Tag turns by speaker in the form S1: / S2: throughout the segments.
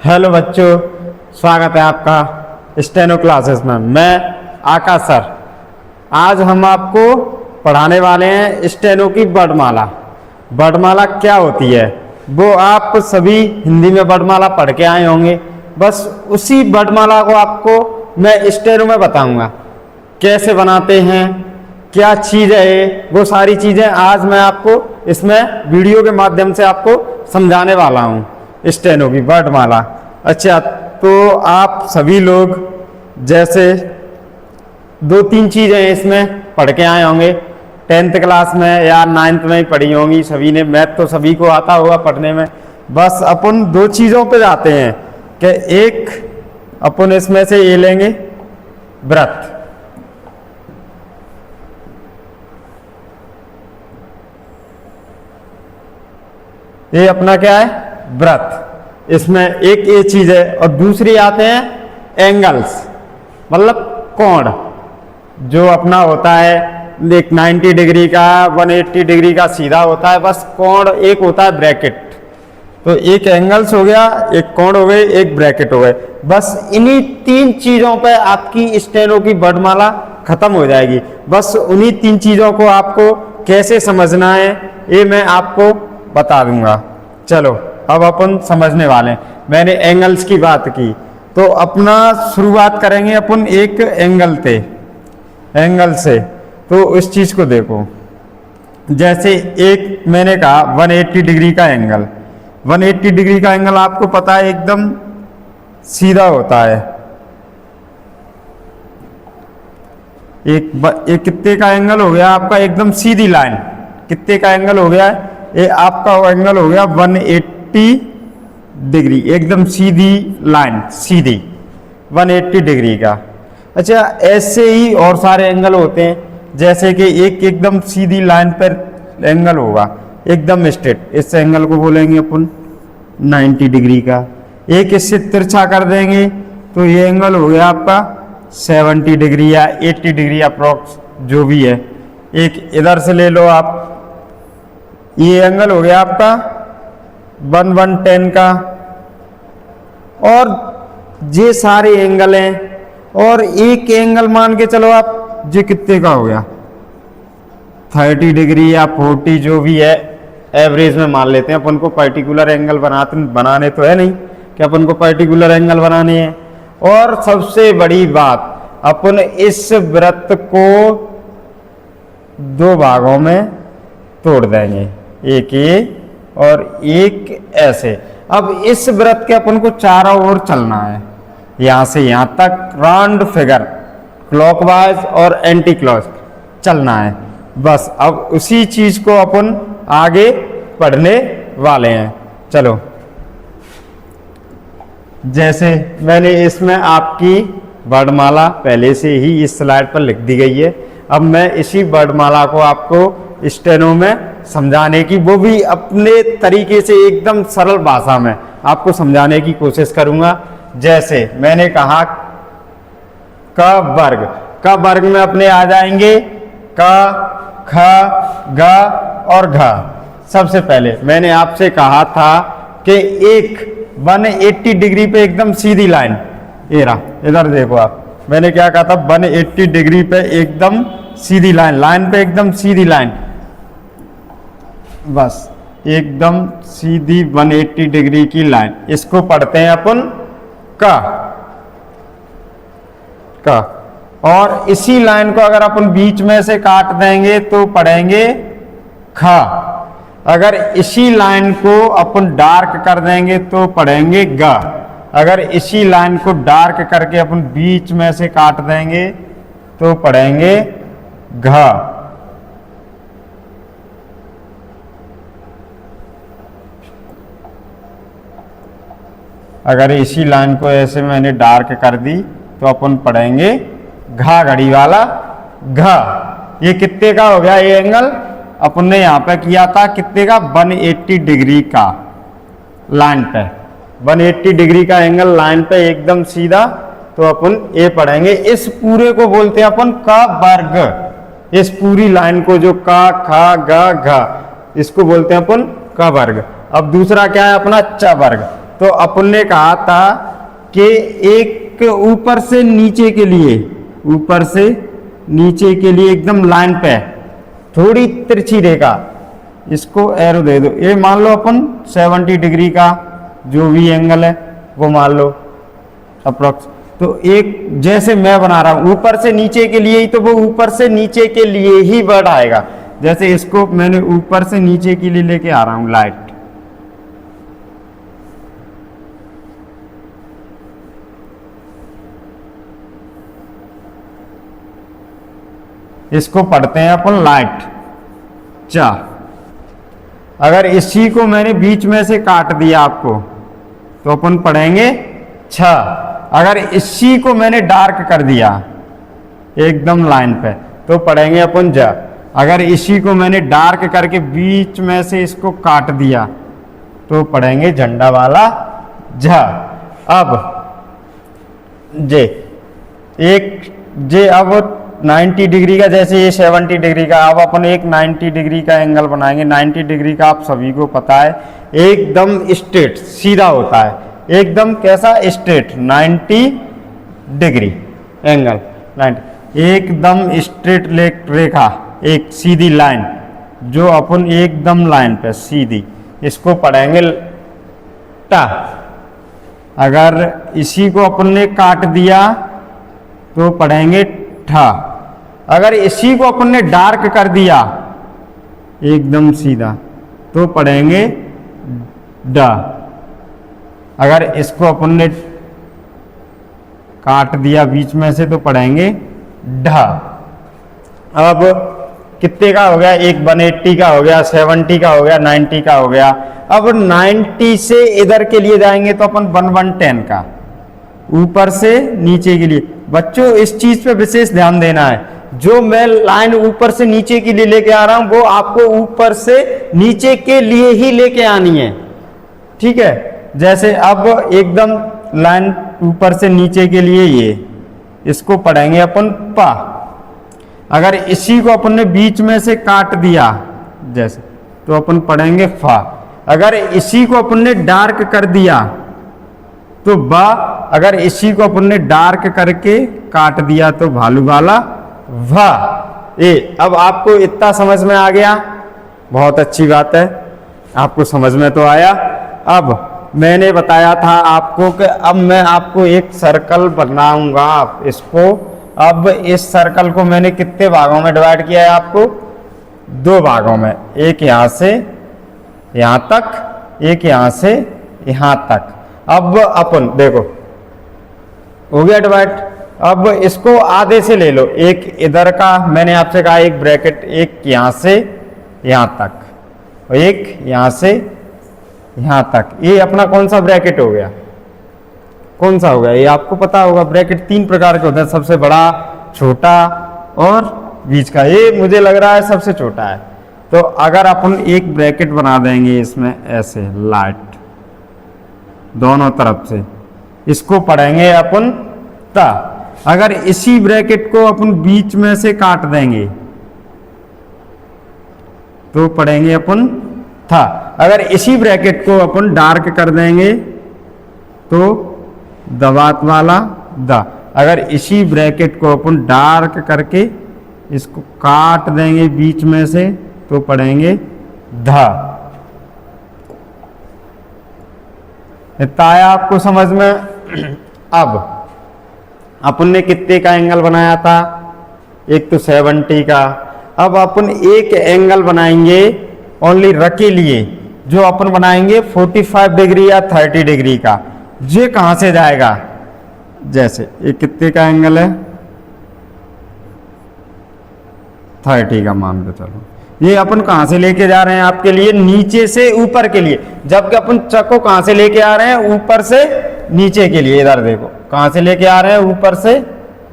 S1: Hello बच्चों, स्वागत है आपका स्टेनो क्लासेस में। मैं आकाश सर। आज हम आपको पढ़ाने वाले हैं स्टेनो की वर्णमाला। वर्णमाला क्या होती है वो आप सभी हिंदी में वर्णमाला पढ़ के आए होंगे। बस उसी वर्णमाला को आपको मैं स्टेनो में बताऊंगा कैसे बनाते हैं, क्या चीज़ है ये, वो सारी चीज़ें आज मैं आपको इसमें वीडियो के माध्यम से आपको समझाने वाला हूँ स्टेनो की वर्णमाला। अच्छा, तो आप सभी लोग जैसे 2-3 चीज़ें इसमें पढ़ के आए होंगे 10th क्लास में या 9th में ही पढ़ी होंगी सभी ने। मैथ तो सभी को आता होगा पढ़ने में। बस अपन 2 चीज़ों पे जाते हैं कि एक अपन इसमें से ये लेंगे व्रत। ये अपना क्या है, व्रत। इसमें एक ये चीज है। और दूसरी आते हैं एंगल्स, मतलब कोण, जो अपना होता है एक 90 डिग्री का, 180 डिग्री का सीधा होता है। बस कोण एक होता है ब्रैकेट। तो एक एंगल्स हो गया, एक कोण हो गए, एक ब्रैकेट हो गए। बस इन्हीं 3 चीजों पे आपकी स्टेनो की वर्णमाला खत्म हो जाएगी। बस उन्हीं 3 चीजों को आपको कैसे समझना है ये मैं आपको बता दूंगा। चलो अब अपन समझने वाले हैं। मैंने एंगल्स की बात की तो अपना शुरुआत करेंगे अपन एक एंगल से। तो इस चीज को देखो, जैसे एक मैंने कहा 180 डिग्री का एंगल। 180 डिग्री का एंगल आपको पता है एकदम सीधा होता है। एक कितने का एंगल हो गया आपका, एकदम सीधी लाइन। कितने का एंगल हो गया, ये आपका एंगल हो गया 180 डिग्री, एकदम सीधी लाइन, सीधी 180 डिग्री का। अच्छा, ऐसे ही और सारे एंगल होते हैं। जैसे कि एक एकदम सीधी लाइन पर एंगल होगा एकदम स्ट्रेट, इस एंगल को बोलेंगे अपन 90 डिग्री का। एक इससे तिरछा कर देंगे तो ये एंगल हो गया आपका 70 डिग्री या 80 डिग्री अप्रोक्स, जो भी है। एक इधर से ले लो आप, ये एंगल हो गया आपका 110 का। और ये सारे एंगल हैं। और एक एंगल मान के चलो आप, ये कितने का हो गया 30 डिग्री या 40, जो भी है एवरेज में मान लेते हैं। अपन को पर्टिकुलर एंगल बनाने तो है नहीं कि अपन को पर्टिकुलर एंगल बनाने हैं। और सबसे बड़ी बात, अपन इस वृत्त को 2 भागों में तोड़ देंगे, एक ये और एक ऐसे। अब इस वृत्त के अपन को चारों ओर चलना है, यहां से यहां तक राउंड फिगर, क्लॉकवाइज और एंटी क्लॉक चलना है। बस अब उसी चीज को अपन आगे पढ़ने वाले हैं। चलो, जैसे मैंने इसमें आपकी वर्णमाला पहले से ही इस स्लाइड पर लिख दी गई है। अब मैं इसी वर्णमाला को आपको स्टेनो में समझाने की, वो भी अपने तरीके से एकदम सरल भाषा में आपको समझाने की कोशिश करूंगा। जैसे मैंने कहा का वर्ग में अपने आ जाएंगे क, ख, ग और घ। सबसे पहले मैंने आपसे कहा था कि एक 180 डिग्री पे एकदम सीधी लाइन, ये रहा, इधर देखो आप, मैंने क्या कहा था 180 डिग्री पे एकदम सीधी लाइन पे एकदम सीधी लाइन, बस एकदम सीधी 180 डिग्री की लाइन। इसको पढ़ते हैं अपन का। और इसी लाइन को अगर अपन बीच में से काट देंगे तो पढ़ेंगे ख। अगर इसी लाइन को अपन डार्क कर देंगे तो पढ़ेंगे ग। अगर इसी लाइन को डार्क करके अपन बीच में से काट देंगे तो पढ़ेंगे घ। अगर इसी लाइन को ऐसे मैंने डार्क कर दी तो अपन पढ़ेंगे घा घड़ी वाला घ। ये कितने का हो गया, ये एंगल अपन ने यहां पे किया था कितने का, 180 डिग्री का लाइन पे, 180 डिग्री का एंगल लाइन पे एकदम सीधा। तो अपन ये पढ़ेंगे, इस पूरे को बोलते हैं अपन का वर्ग। इस पूरी लाइन को जो का, खा, ग, घ, इसको बोलते हैं अपन का वर्ग। अब दूसरा क्या है अपना च वर्ग। तो अपन ने कहा था कि एक ऊपर से नीचे के लिए, ऊपर से नीचे के लिए एकदम लाइन पे थोड़ी तिरछी रेखा, इसको एरो दे दो। ये मान लो अपन 70 डिग्री का जो भी एंगल है वो मान लो अप्रोक्स। तो एक जैसे मैं बना रहा हूं ऊपर से नीचे के लिए ही, तो वो ऊपर से नीचे के लिए ही वर्ड आएगा। जैसे इसको मैंने ऊपर से नीचे के लिए लेके आ रहा हूं लाइट, इसको पढ़ते हैं अपन लाइट चा। अगर इसी को मैंने बीच में से काट दिया आपको तो अपन पढ़ेंगे छ। अगर इसी को मैंने डार्क कर दिया एकदम लाइन पे तो पढ़ेंगे अपन ज। अगर इसी को मैंने डार्क करके बीच में से इसको काट दिया तो पढ़ेंगे झंडा वाला झ। अब जे एक जे अब 90 डिग्री का, जैसे ये 70 डिग्री का, अब अपन एक 90 डिग्री का एंगल बनाएंगे। 90 डिग्री का आप सभी को पता है एकदम स्ट्रेट सीधा होता है, एकदम कैसा स्ट्रेट 90 डिग्री एंगल 90, एकदम स्ट्रेट रेखा, एक सीधी लाइन जो अपन एकदम लाइन पे सीधी, इसको पढ़ेंगे टा। अगर इसी को अपन ने काट दिया तो पढ़ेंगे ठा। अगर इसी को अपन ने डार्क कर दिया एकदम सीधा तो पढ़ेंगे ड। अगर इसको अपन ने काट दिया बीच में से तो पढ़ेंगे ढ। अब कितने का हो गया, एक 180 का हो गया, 70 का हो गया, 90 का हो गया। अब 90 से इधर के लिए जाएंगे तो अपन 110 का, ऊपर से नीचे के लिए। बच्चों इस चीज पे विशेष ध्यान देना है, जो मैं लाइन ऊपर से नीचे के लिए लेके आ रहा हूं वो आपको ऊपर से नीचे के लिए ही लेके आनी है, ठीक है। जैसे अब एकदम लाइन ऊपर से नीचे के लिए ये, इसको पढ़ेंगे अपन पा। अगर इसी को अपन ने बीच में से काट दिया जैसे तो अपन पढ़ेंगे फा। अगर इसी को अपन ने डार्क कर दिया तो बा। अगर इसी को अपन ने डार्क करके काट दिया तो भालू वाला भा। ए अब आपको इतना समझ में आ गया, बहुत अच्छी बात है, आपको समझ में तो आया। अब मैंने बताया था आपको कि अब मैं आपको एक सर्कल बनाऊंगा। आप इसको, अब इस सर्कल को मैंने कितने भागों में डिवाइड किया है, आपको 2 भागों में, एक यहां से यहां तक, एक यहां से यहां तक। अब अपन देखो हो गया डिवाइड। अब इसको आधे से ले लो, एक इधर का मैंने आपसे कहा एक ब्रैकेट, एक यहां से यहां तक और एक यहां से यहां तक। ये अपना कौन सा ब्रैकेट हो गया, कौन सा हो गया, ये आपको पता होगा। ब्रैकेट 3 प्रकार के होते हैं, सबसे बड़ा, छोटा और बीच का। ये मुझे लग रहा है सबसे छोटा है। तो अगर अपन एक ब्रैकेट बना देंगे इसमें ऐसे लाइट दोनों तरफ से, इसको पढ़ेंगे अपन ता। अगर इसी ब्रैकेट को अपन बीच में से काट देंगे तो पढ़ेंगे अपन था। अगर इसी ब्रैकेट को अपन डार्क कर देंगे तो दवात वाला द। अगर इसी ब्रैकेट को अपन डार्क करके इसको काट देंगे बीच में से तो पढ़ेंगे धा। इतना आया आपको समझ में। अब अपन ने कितने का एंगल बनाया था, एक तो 70 का। अब अपन एक एंगल बनाएंगे ओनली र के लिए, जो अपन बनाएंगे 45 डिग्री या 30 डिग्री का। ये कहां से जाएगा, जैसे ये कितने का एंगल है, 30 का मान के चलो। ये अपन कहां से लेके जा रहे हैं आपके लिए, नीचे से ऊपर के लिए। जबकि अपन चक्को कहां से लेके आ रहे हैं, ऊपर से नीचे के लिए। इधर देखो कहां से लेके आ रहे हैं, ऊपर से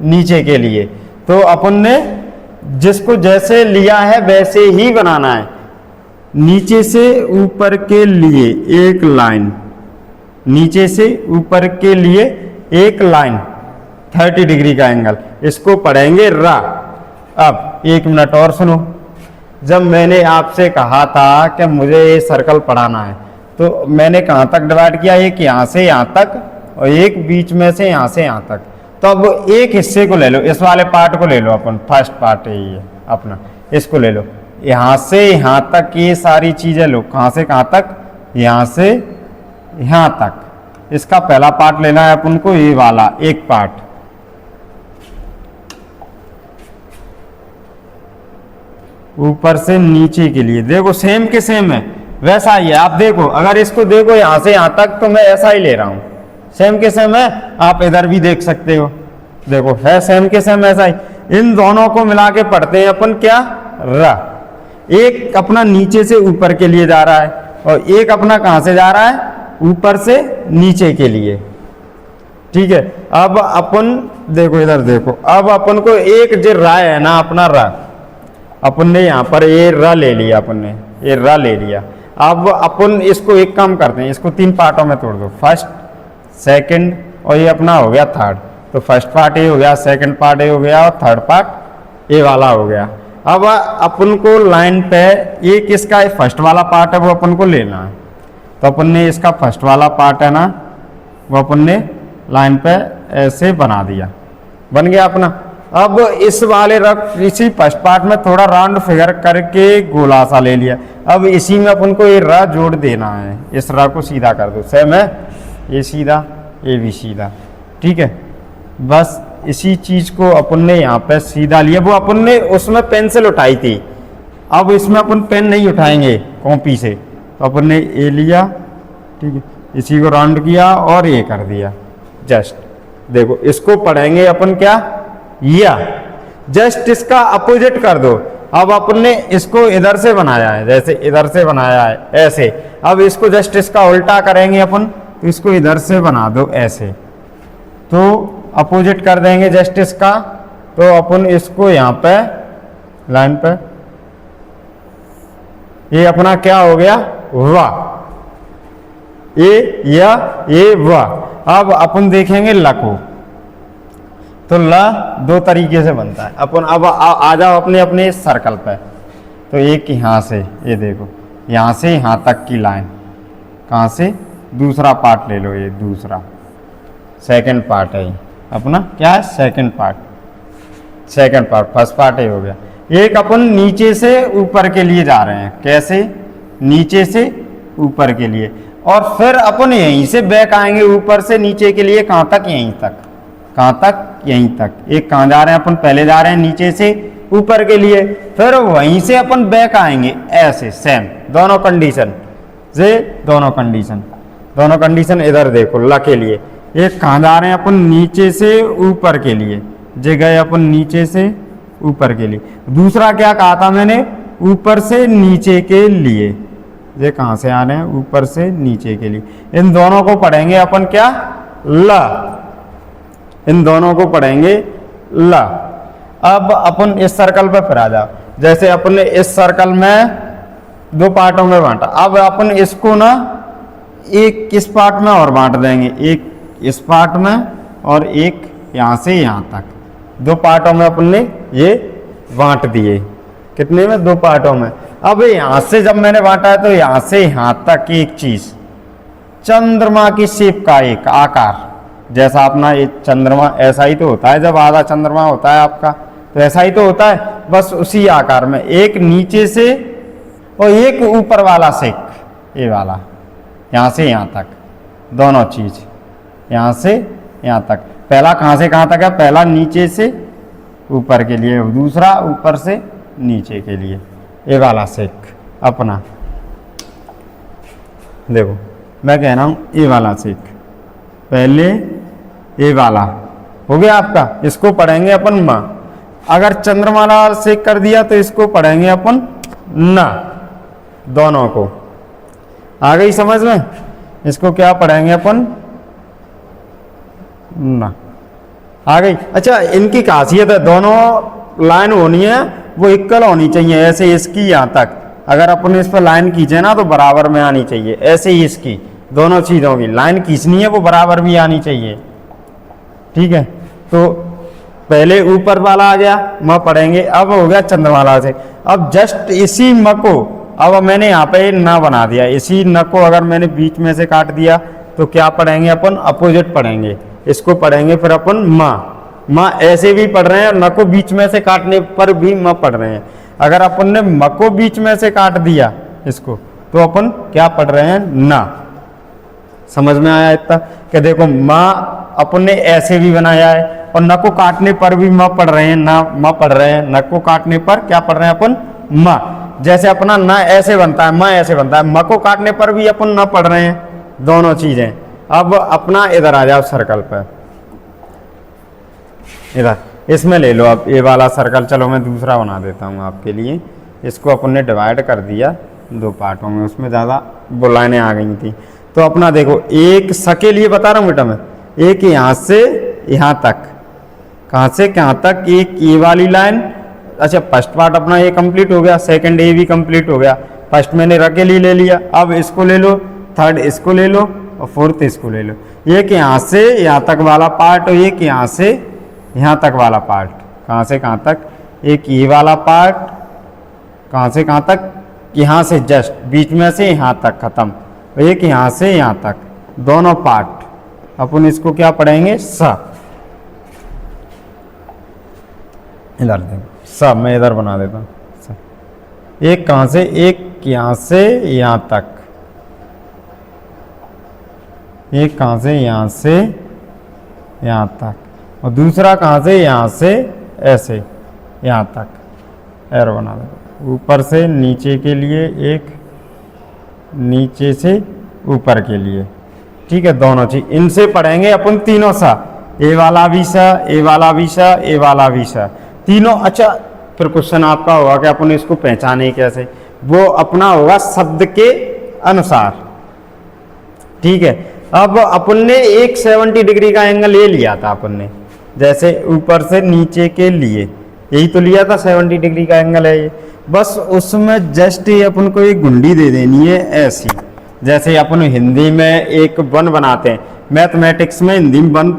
S1: नीचे के लिए। तो अपन ने जिसको जैसे लिया है वैसे ही बनाना है। नीचे से ऊपर के लिए एक लाइन, नीचे से ऊपर के लिए एक लाइन, 30 डिग्री का एंगल, इसको पढ़ेंगे रा। अब 1 मिनट और सुनो। जब मैंने आपसे कहा था कि मुझे ये सर्कल पढ़ाना है तो मैंने कहाँ तक डिवाइड किया, एक यहाँ से यहाँ तक और एक बीच में से यहाँ से यहाँ तक। तो अब एक हिस्से को ले लो, इस वाले पार्ट को ले लो अपन, फर्स्ट पार्ट यही है अपना, इसको ले लो, यहाँ से यहाँ तक ये सारी चीज़ें लो, कहाँ से कहाँ तक, यहाँ से यहाँ तक। इसका पहला पार्ट लेना है अपन को, ये वाला एक पार्ट, ऊपर से नीचे के लिए। देखो सेम के सेम है, वैसा ही है। आप देखो, अगर इसको देखो यहाँ से यहाँ तक, तो मैं ऐसा ही ले रहा हूँ, सेम के सेम है। आप इधर भी देख सकते हो, देखो है सेम के सेम ऐसा ही। इन दोनों को मिला के पढ़ते हैं अपन क्या, र। एक अपना नीचे से ऊपर के लिए जा रहा है और एक अपना कहाँ से जा रहा है, ऊपर से नीचे के लिए। ठीक है, अब अपन देखो इधर देखो, अब अपन को एक जो रा है ना अपना रा, अपन ने यहाँ पर ये रा ले लिया, अपन ने ये रा ले लिया। अब अपन इसको एक काम करते हैं, इसको 3 पार्टों में तोड़ दो, फर्स्ट सेकंड और ये अपना हो गया थर्ड। तो फर्स्ट पार्ट ये हो गया, सेकंड पार्ट ये हो गया और थर्ड पार्ट ये वाला हो गया। अब अपन को लाइन पे ये किसका है, फर्स्ट वाला पार्ट है वो अपन को लेना है। तो अपन ने इसका फर्स्ट वाला पार्ट है ना, वो अपन ने लाइन पे ऐसे बना दिया, बन गया अपना। अब इस वाले रफ इसी फर्स्ट पार्ट में थोड़ा राउंड फिगर करके गोला सा ले लिया। अब इसी में अपन को ये रा जोड़ देना है, इस रा को सीधा कर दो, सेम है, ये सीधा ये भी सीधा। ठीक है, बस इसी चीज को अपन ने यहाँ पे सीधा लिया। वो अपन ने उसमें पेंसिल उठाई थी, अब इसमें अपन पेन नहीं उठाएंगे कॉपी से, तो अपन ने ये लिया। ठीक है, इसी को राउंड किया और ये कर दिया। जस्ट देखो, इसको पढ़ेंगे अपन क्या, या जस्ट इसका अपोजिट कर दो। अब अपन ने इसको इधर से बनाया है, जैसे इधर से बनाया है ऐसे। अब इसको जस्ट इसका उल्टा करेंगे अपन, तो इसको इधर से बना दो ऐसे, तो अपोजिट कर देंगे जस्ट इसका। तो अपन इसको यहाँ पे लाइन पे, ये अपना क्या हो गया, वाह, ये या ये वाह। अब अपन देखेंगे ल को, तो ल 2 तरीके से बनता है। अपन अब आ जाओ अपने अपने सर्कल पे। तो एक यहाँ से, ये देखो यहाँ से यहाँ तक की लाइन, कहाँ से, दूसरा पार्ट ले लो, ये दूसरा सेकंड पार्ट है ये अपना, क्या है, सेकंड पार्ट। फर्स्ट पार्ट ये हो गया। एक अपन नीचे से ऊपर के लिए जा रहे हैं, कैसे, नीचे से ऊपर के लिए, और फिर अपन यहीं से बैक आएंगे ऊपर से नीचे के लिए, कहाँ तक, यहीं तक, कहाँ तक, यहीं तक। एक कहाँ जा रहे हैं अपन, पहले जा रहे हैं नीचे से ऊपर के लिए, फिर वहीं से अपन बैक आएंगे ऐसे, सेम दोनों कंडीशन से, दोनों कंडीशन इधर देखो ल के लिए। एक कहाँ जा रहे हैं अपन, नीचे से ऊपर के लिए, जे गए अपन नीचे से ऊपर के लिए। दूसरा क्या कहा था मैंने, ऊपर से नीचे के लिए, ये कहाँ से आ रहे हैं, ऊपर से नीचे के लिए। इन दोनों को पढ़ेंगे अपन क्या, ल, इन दोनों को पढ़ेंगे ल। अब अपन इस सर्कल पर फिर आ जाओ, जैसे अपन ने इस सर्कल में 2 पार्टों में बांटा। अब अपन इसको ना एक इस पार्ट में और बांट देंगे, एक इस पार्ट में और एक यहाँ से यहाँ तक। 2 पार्टों में अपन ने ये बांट दिए, कितने में, 2 पार्टों में। अब यहाँ से जब मैंने बांटा है, तो यहाँ से यहाँ तक एक चीज, चंद्रमा की शेप का एक आकार, जैसा अपना ये चंद्रमा ऐसा ही तो होता है, जब आधा चंद्रमा होता है आपका, तो ऐसा ही तो होता है, बस उसी आकार में। एक नीचे से और एक ऊपर वाला शेक, ये वाला, यहाँ से यहाँ तक, दोनों चीज, यहाँ से यहाँ तक। पहला कहाँ से कहाँ तक है, पहला नीचे से ऊपर के लिए, दूसरा ऊपर से नीचे के लिए, ये वाला शेक अपना। देखो मैं कह रहा हूँ ये वाला शेक, पहले ये वाला हो गया आपका, इसको पढ़ेंगे अपन म। अगर चंद्रमाला शेक कर दिया तो इसको पढ़ेंगे अपन न, दोनों को। आ गई समझ में, इसको क्या पढ़ेंगे अपन, न, आ गई। अच्छा, इनकी खासियत है, दोनों लाइन होनी है वो इक्वल होनी चाहिए, ऐसे इसकी यहाँ तक। अगर अपन इस पर लाइन खींचे ना तो बराबर में आनी चाहिए, ऐसे ही इसकी दोनों चीज़ों की लाइन खींचनी है, वो बराबर भी आनी चाहिए। ठीक है, तो पहले ऊपर वाला आ गया, म पढ़ेंगे। अब हो गया चंद्रमाला से। अब जस्ट इसी म को अब मैंने यहाँ पे न बना दिया, इसी न को अगर मैंने बीच में से काट दिया तो क्या पढ़ेंगे अपन, अपोजिट पढ़ेंगे, इसको पढ़ेंगे फिर अपन माँ ऐसे भी पढ़ रहे हैं, न को बीच में से काटने पर भी म पढ़ रहे हैं। अगर अपन ने म को बीच में से काट दिया इसको तो अपन क्या पढ़ रहे हैं, ना। समझ में आया इतना कि देखो माँ अपन ने ऐसे भी बनाया है और न को काटने पर भी म पढ़ रहे हैं, ना म पढ़ रहे हैं, न को काटने पर क्या पढ़ रहे हैं अपन, म। जैसे अपना न ऐसे बनता है, म ऐसे बनता है, म को काटने पर भी अपन न पढ़ रहे हैं, दोनों चीजें। अब अपना इधर आ जाओ सर्कल पर, इधर इसमें ले लो आप ये वाला सर्कल। चलो मैं दूसरा बना देता हूँ आपके लिए। इसको अपन ने डिवाइड कर दिया दो पार्टों में, उसमें ज़्यादा बुलाने आ गई थी। तो अपना देखो एक स के लिए बता रहा हूँ बेटा मैं, एक यहाँ से यहाँ तक, कहाँ से कहाँ तक, एक ये वाली लाइन। अच्छा फर्स्ट पार्ट अपना ये कंप्लीट हो गया, सेकंड ए भी कंप्लीट हो गया। फर्स्ट मैंने र के लिए ले लिया, अब इसको ले लो, थर्ड इसको ले लो और फोर्थ इसको ले लो। एक यहाँ से यहाँ तक वाला पार्ट और एक यहाँ से यहाँ तक वाला पार्ट। कहाँ से कहाँ तक, एक ये वाला पार्ट, कहाँ से कहाँ तक, यहाँ से जस्ट बीच में से यहाँ तक खत्म, एक यहाँ से यहाँ तक, दोनों पार्ट। अपन इसको क्या पढ़ेंगे, स। इधर देखो स, मैं इधर बना देता हूँ स। एक कहाँ से, एक यहाँ से यहाँ तक, एक कहाँ से यहाँ से यहाँ तक, और दूसरा कहाँ से यहाँ से ऐसे यहाँ तक एरो बना दो। ऊपर से नीचे के लिए एक, नीचे से ऊपर के लिए, ठीक है, दोनों चीज। इनसे पढ़ेंगे अपन तीनों सा, ए वाला भी सा, ए वाला भी सा, ए वाला भी सा, तीनों। अच्छा फिर क्वेश्चन आपका होगा कि अपन इसको पहचाने कैसे, वो अपना होगा शब्द के अनुसार, ठीक है। अब अपन ने एक 70 डिग्री का एंगल ले लिया था अपन ने, जैसे ऊपर से नीचे के लिए यही तो लिया था, 70 डिग्री का एंगल है ये। बस उसमें जस्ट ये अपन को एक गुंडी दे देनी है ऐसी, जैसे अपन हिंदी में एक वन बनाते हैं, मैथमेटिक्स में हिंदी में वन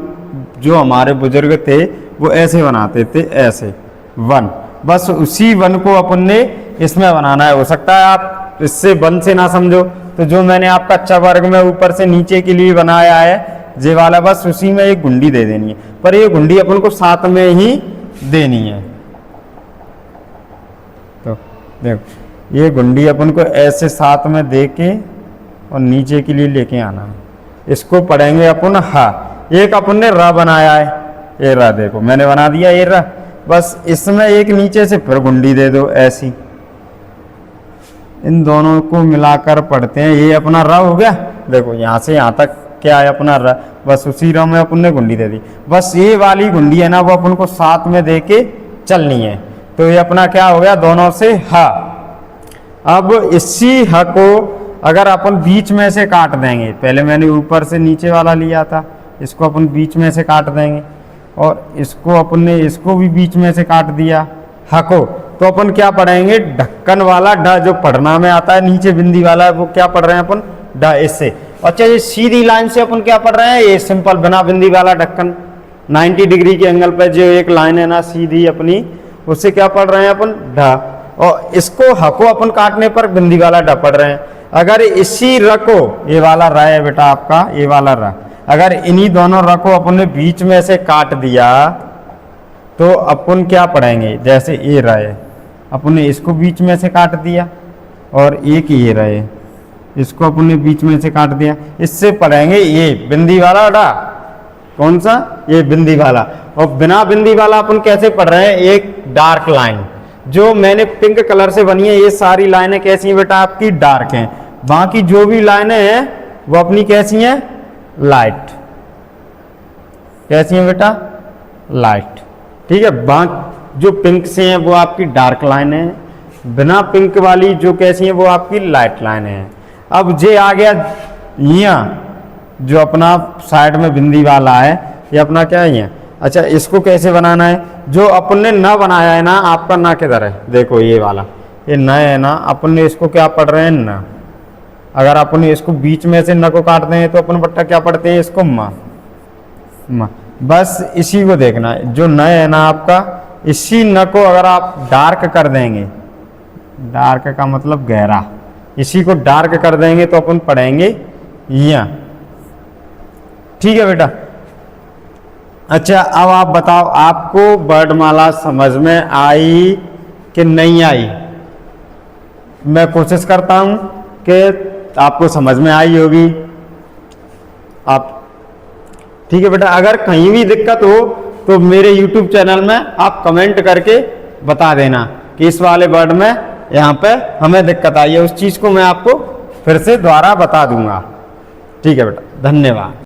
S1: जो हमारे बुजुर्ग थे वो ऐसे बनाते थे, ऐसे वन। बस उसी वन को अपन ने इसमें बनाना है। हो सकता है आप इससे वन से ना समझो, तो जो मैंने आपका कच्चा वर्ग में ऊपर से नीचे के लिए बनाया है जे वाला, बस उसी में एक गुंडी दे देनी है। पर ये गुंडी अपन को साथ में ही देनी है। तो देखो ये गुंडी अपन को ऐसे साथ में दे के और नीचे के लिए लेके आना है। इसको पढ़ेंगे अपन हा। एक अपन ने रा बनाया है, ये रा देखो मैंने बना दिया ये रा। बस इसमें एक नीचे से फिर गुंडी दे दो ऐसी। इन दोनों को मिलाकर पढ़ते हैं, ये अपना रा हो गया। देखो यहाँ से यहाँ तक क्या है अपना रा, बस उसी रा में अपन ने गुंडी दे दी। बस ये वाली गुंडी है ना, वो अपन को साथ में दे के चलनी है। तो ये अपना क्या हो गया, दोनों से हा। अब इसी ह को अगर अपन बीच में से काट देंगे, पहले मैंने ऊपर से नीचे वाला लिया था, इसको अपन बीच में से काट देंगे और इसको अपन ने इसको भी बीच में से काट दिया ह को, तो अपन क्या पढ़ेंगे, ढक्कन वाला ढ जो पढ़ना में आता है, नीचे बिंदी वाला वो क्या पढ़ रहे हैं अपन, ढ इससे। अच्छा ये सीधी लाइन से अपन क्या पढ़ रहे हैं, ये सिंपल बिना बिंदी वाला ढक्कन 90 डिग्री के एंगल पे जो एक लाइन है ना सीधी अपनी, उससे क्या पढ़ रहे हैं अपन, ढ। और इसको ह को अपन काटने पर बिंदी वाला ढ पढ़ रहे हैं। अगर इसी र को, ये वाला र है बेटा आपका, ये वाला र, अगर इन्हीं दोनों र को अपन ने बीच में से काट दिया तो अपन क्या पढ़ेंगे, जैसे ये र है, अपन ने इसको बीच में से काट दिया और एक ये र है, इसको अपन ने बीच में से काट दिया। इससे पढ़ेंगे ये बिंदी वाला डा, कौन सा, ये बिंदी वाला। और बिना बिंदी वाला अपन कैसे पढ़ रहे हैं, एक डार्क लाइन जो मैंने पिंक कलर से बनी है। ये सारी लाइनें कैसी हैं बेटा, आपकी डार्क हैं। बाकी जो भी लाइनें हैं वो अपनी कैसी हैं, लाइट। कैसी हैं बेटा, लाइट, ठीक है। बाकी जो पिंक से हैं वो आपकी डार्क लाइन है, बिना पिंक वाली जो कैसी हैं वो आपकी लाइट लाइन है। अब जे आ गया यहाँ जो अपना साइड में बिंदी वाला है, ये अपना क्या है यहाँ। अच्छा इसको कैसे बनाना है, जो अपन ने न बनाया है ना, आपका ना किधर है, देखो ये वाला, ये न है ना, अपन ने इसको क्या पढ़ रहे हैं, न। अगर अपन इसको बीच में से न को काटते हैं तो अपन बट्टा क्या पढ़ते हैं, इसको म। बस इसी को देखना है, जो न है ना आपका, इसी न को अगर आप डार्क कर देंगे, डार्क का मतलब गहरा, इसी को डार्क कर देंगे तो अपन पढ़ेंगे यहाँ। ठीक है बेटा। अच्छा अब आप बताओ, आपको वर्णमाला समझ में आई कि नहीं आई? मैं कोशिश करता हूं कि आपको समझ में आई होगी। आप ठीक है बेटा, अगर कहीं भी दिक्कत हो तो मेरे YouTube चैनल में आप कमेंट करके बता देना कि इस वाले वर्ड में यहाँ पे हमें दिक्कत आई है, उस चीज़ को मैं आपको फिर से दोबारा बता दूंगा। ठीक है बेटा, धन्यवाद।